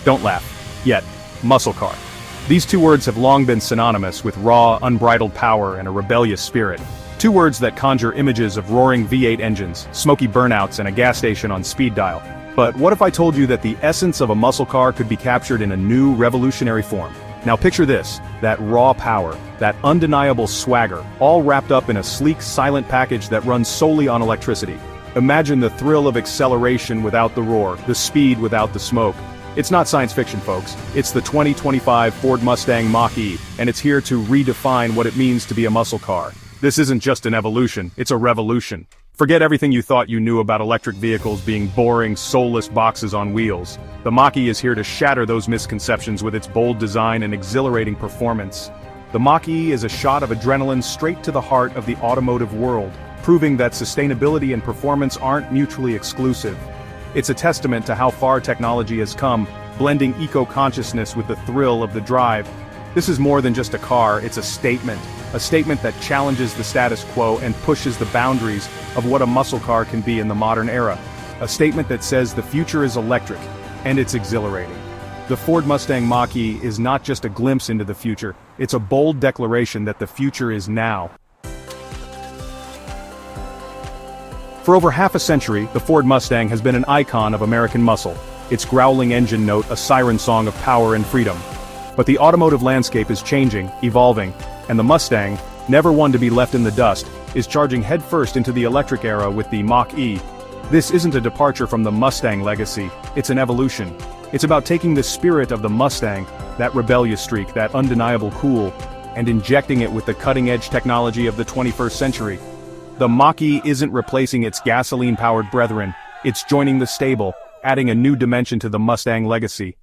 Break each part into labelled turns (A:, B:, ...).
A: Don't laugh. Yet. Muscle car. These two words have long been synonymous with raw, unbridled power and a rebellious spirit. Two words that conjure images of roaring V8 engines, smoky burnouts and a gas station on speed dial. But what if I told you that the essence of a muscle car could be captured in a new, revolutionary form? Now picture this, that raw power, that undeniable swagger, all wrapped up in a sleek, silent package that runs solely on electricity. Imagine the thrill of acceleration without the roar, the speed without the smoke. It's not science fiction, folks. It's the 2025 Ford Mustang Mach-E, and it's here to redefine what it means to be a muscle car. This isn't just an evolution, it's a revolution. Forget everything you thought you knew about electric vehicles being boring, soulless boxes on wheels. The Mach-E is here to shatter those misconceptions with its bold design and exhilarating performance. The Mach-E is a shot of adrenaline straight to the heart of the automotive world, proving that sustainability and performance aren't mutually exclusive. It's a testament to how far technology has come, blending eco-consciousness with the thrill of the drive. This is more than just a car, it's a statement that challenges the status quo and pushes the boundaries of what a muscle car can be in the modern era. A statement that says the future is electric, and it's exhilarating. The Ford Mustang Mach-E is not just a glimpse into the future, it's a bold declaration that the future is now. For over half a century, the Ford Mustang has been an icon of American muscle, its growling engine note a siren song of power and freedom. But the automotive landscape is changing, evolving, and the Mustang, never one to be left in the dust, is charging headfirst into the electric era with the Mach-E. This isn't a departure from the Mustang legacy, it's an evolution. It's about taking the spirit of the Mustang, that rebellious streak, that undeniable cool, and injecting it with the cutting-edge technology of the 21st century. The Mach-E isn't replacing its gasoline-powered brethren, it's joining the stable, adding a new dimension to the Mustang legacy.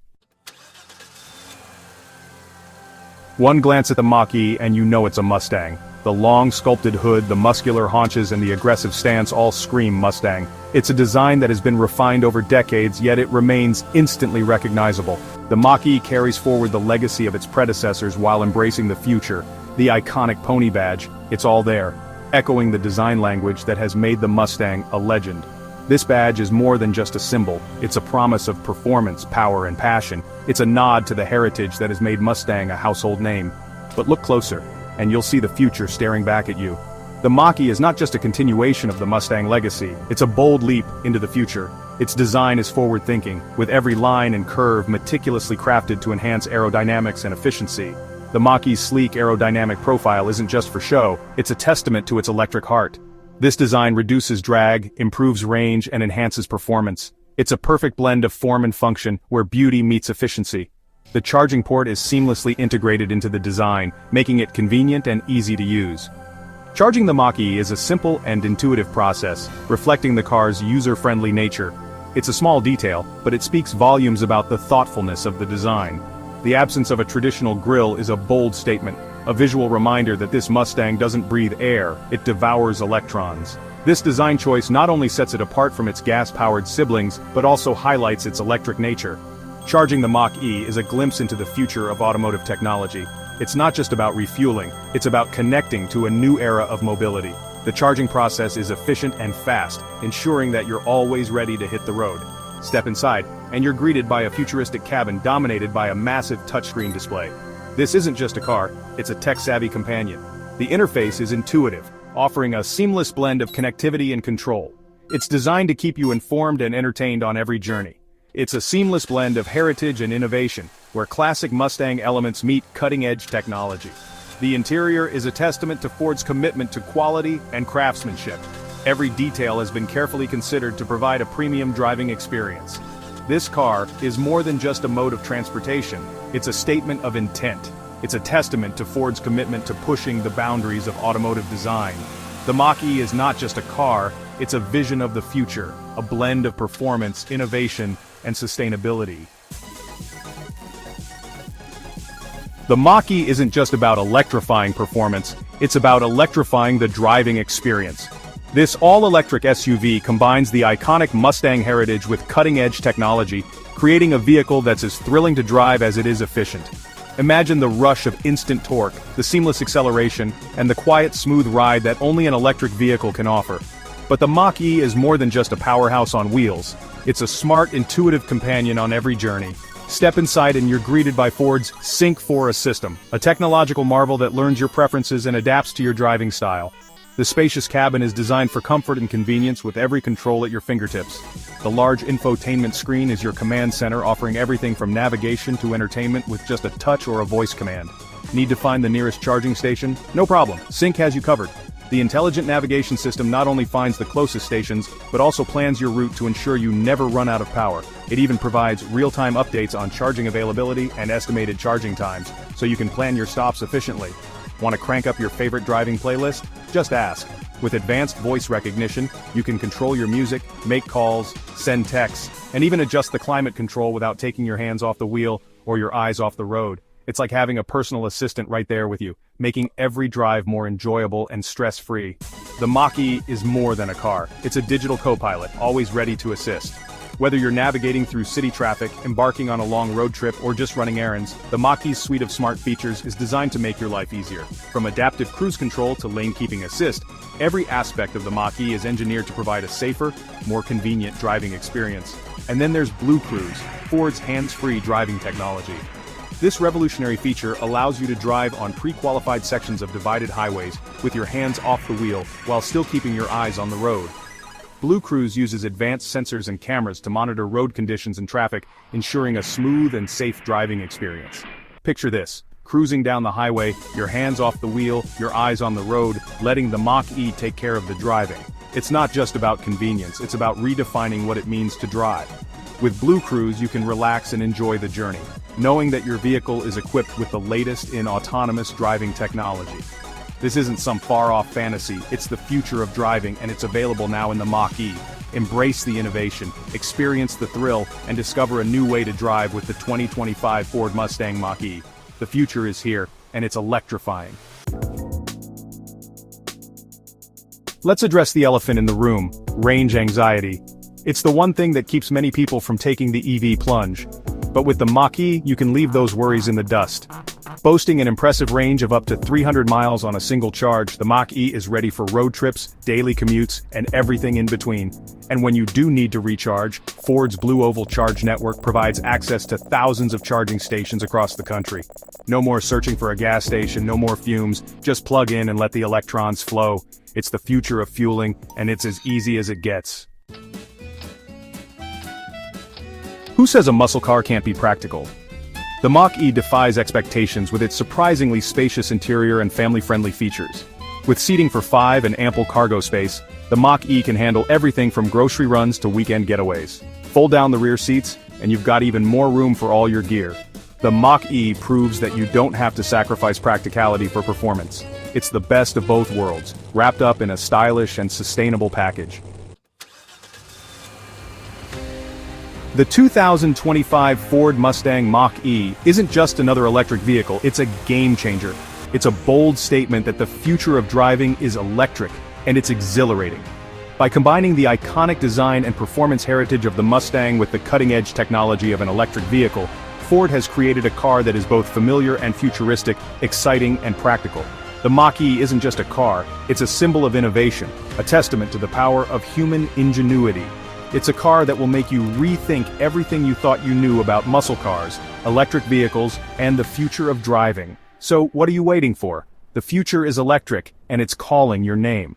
A: One glance at the Mach-E and you know it's a Mustang. The long sculpted hood, the muscular haunches and the aggressive stance all scream Mustang. It's a design that has been refined over decades, yet it remains instantly recognizable. The Mach-E carries forward the legacy of its predecessors while embracing the future. The iconic pony badge, it's all there, echoing the design language that has made the Mustang a legend. This badge is more than just a symbol, it's a promise of performance, power and passion. It's a nod to the heritage that has made Mustang a household name. But look closer, and you'll see the future staring back at you. The Mach-E is not just a continuation of the Mustang legacy, it's a bold leap into the future. Its design is forward-thinking, with every line and curve meticulously crafted to enhance aerodynamics and efficiency. The Mach-E's sleek aerodynamic profile isn't just for show, it's a testament to its electric heart. This design reduces drag, improves range, and enhances performance. It's a perfect blend of form and function, where beauty meets efficiency. The charging port is seamlessly integrated into the design, making it convenient and easy to use. Charging the Mach-E is a simple and intuitive process, reflecting the car's user-friendly nature. It's a small detail, but it speaks volumes about the thoughtfulness of the design. The absence of a traditional grille is a bold statement, a visual reminder that this Mustang doesn't breathe air, it devours electrons. This design choice not only sets it apart from its gas-powered siblings, but also highlights its electric nature. Charging the Mach-E is a glimpse into the future of automotive technology. It's not just about refueling, it's about connecting to a new era of mobility. The charging process is efficient and fast, ensuring that you're always ready to hit the road. Step inside, and you're greeted by a futuristic cabin dominated by a massive touchscreen display. This isn't just a car, it's a tech-savvy companion. The interface is intuitive, offering a seamless blend of connectivity and control. It's designed to keep you informed and entertained on every journey. It's a seamless blend of heritage and innovation, where classic Mustang elements meet cutting-edge technology. The interior is a testament to Ford's commitment to quality and craftsmanship. Every detail has been carefully considered to provide a premium driving experience. This car is more than just a mode of transportation, it's a statement of intent. It's a testament to Ford's commitment to pushing the boundaries of automotive design. The Mach-E is not just a car, it's a vision of the future, a blend of performance, innovation, and sustainability. The Mach-E isn't just about electrifying performance, it's about electrifying the driving experience. This all-electric SUV combines the iconic Mustang heritage with cutting-edge technology, creating a vehicle that's as thrilling to drive as it is efficient. Imagine the rush of instant torque, the seamless acceleration, and the quiet, smooth ride that only an electric vehicle can offer. But the Mach-E is more than just a powerhouse on wheels. It's a smart, intuitive companion on every journey. Step inside and you're greeted by Ford's Sync 4 system, a technological marvel that learns your preferences and adapts to your driving style. The spacious cabin is designed for comfort and convenience with every control at your fingertips. The large infotainment screen is your command center, offering everything from navigation to entertainment with just a touch or a voice command. Need to find the nearest charging station? No problem, Sync has you covered. The intelligent navigation system not only finds the closest stations, but also plans your route to ensure you never run out of power. It even provides real-time updates on charging availability and estimated charging times, so you can plan your stops efficiently. Want to crank up your favorite driving playlist? Just ask. With advanced voice recognition, you can control your music, make calls, send texts, and even adjust the climate control without taking your hands off the wheel or your eyes off the road. It's like having a personal assistant right there with you, making every drive more enjoyable and stress-free. The Mach-E is more than a car. It's a digital co-pilot, always ready to assist. Whether you're navigating through city traffic, embarking on a long road trip, or just running errands, the Mach-E's suite of smart features is designed to make your life easier. From adaptive cruise control to lane-keeping assist, every aspect of the Mach-E is engineered to provide a safer, more convenient driving experience. And then there's Blue Cruise, Ford's hands-free driving technology. This revolutionary feature allows you to drive on pre-qualified sections of divided highways with your hands off the wheel while still keeping your eyes on the road. Blue Cruise uses advanced sensors and cameras to monitor road conditions and traffic, ensuring a smooth and safe driving experience. Picture this, cruising down the highway, your hands off the wheel, your eyes on the road, letting the Mach-E take care of the driving. It's not just about convenience, it's about redefining what it means to drive. With Blue Cruise, you can relax and enjoy the journey, knowing that your vehicle is equipped with the latest in autonomous driving technology. This isn't some far-off fantasy, it's the future of driving, and it's available now in the Mach-E. Embrace the innovation, experience the thrill, and discover a new way to drive with the 2025 Ford Mustang Mach-E. The future is here, and it's electrifying. Let's address the elephant in the room, range anxiety. It's the one thing that keeps many people from taking the EV plunge. But with the Mach-E, you can leave those worries in the dust. Boasting an impressive range of up to 300 miles on a single charge, the Mach-E is ready for road trips, daily commutes, and everything in between. And when you do need to recharge, Ford's Blue Oval Charge Network provides access to thousands of charging stations across the country. No more searching for a gas station, no more fumes, just plug in and let the electrons flow. It's the future of fueling, and it's as easy as it gets. Who says a muscle car can't be practical? The Mach-E defies expectations with its surprisingly spacious interior and family-friendly features. With seating for 5 and ample cargo space, the Mach-E can handle everything from grocery runs to weekend getaways. Fold down the rear seats, and you've got even more room for all your gear. The Mach-E proves that you don't have to sacrifice practicality for performance. It's the best of both worlds, wrapped up in a stylish and sustainable package. The 2025 Ford Mustang Mach-E isn't just another electric vehicle, it's a game-changer. It's a bold statement that the future of driving is electric, and it's exhilarating. By combining the iconic design and performance heritage of the Mustang with the cutting-edge technology of an electric vehicle, Ford has created a car that is both familiar and futuristic, exciting and practical. The Mach-E isn't just a car, it's a symbol of innovation, a testament to the power of human ingenuity. It's a car that will make you rethink everything you thought you knew about muscle cars, electric vehicles, and the future of driving. So what are you waiting for? The future is electric, and it's calling your name.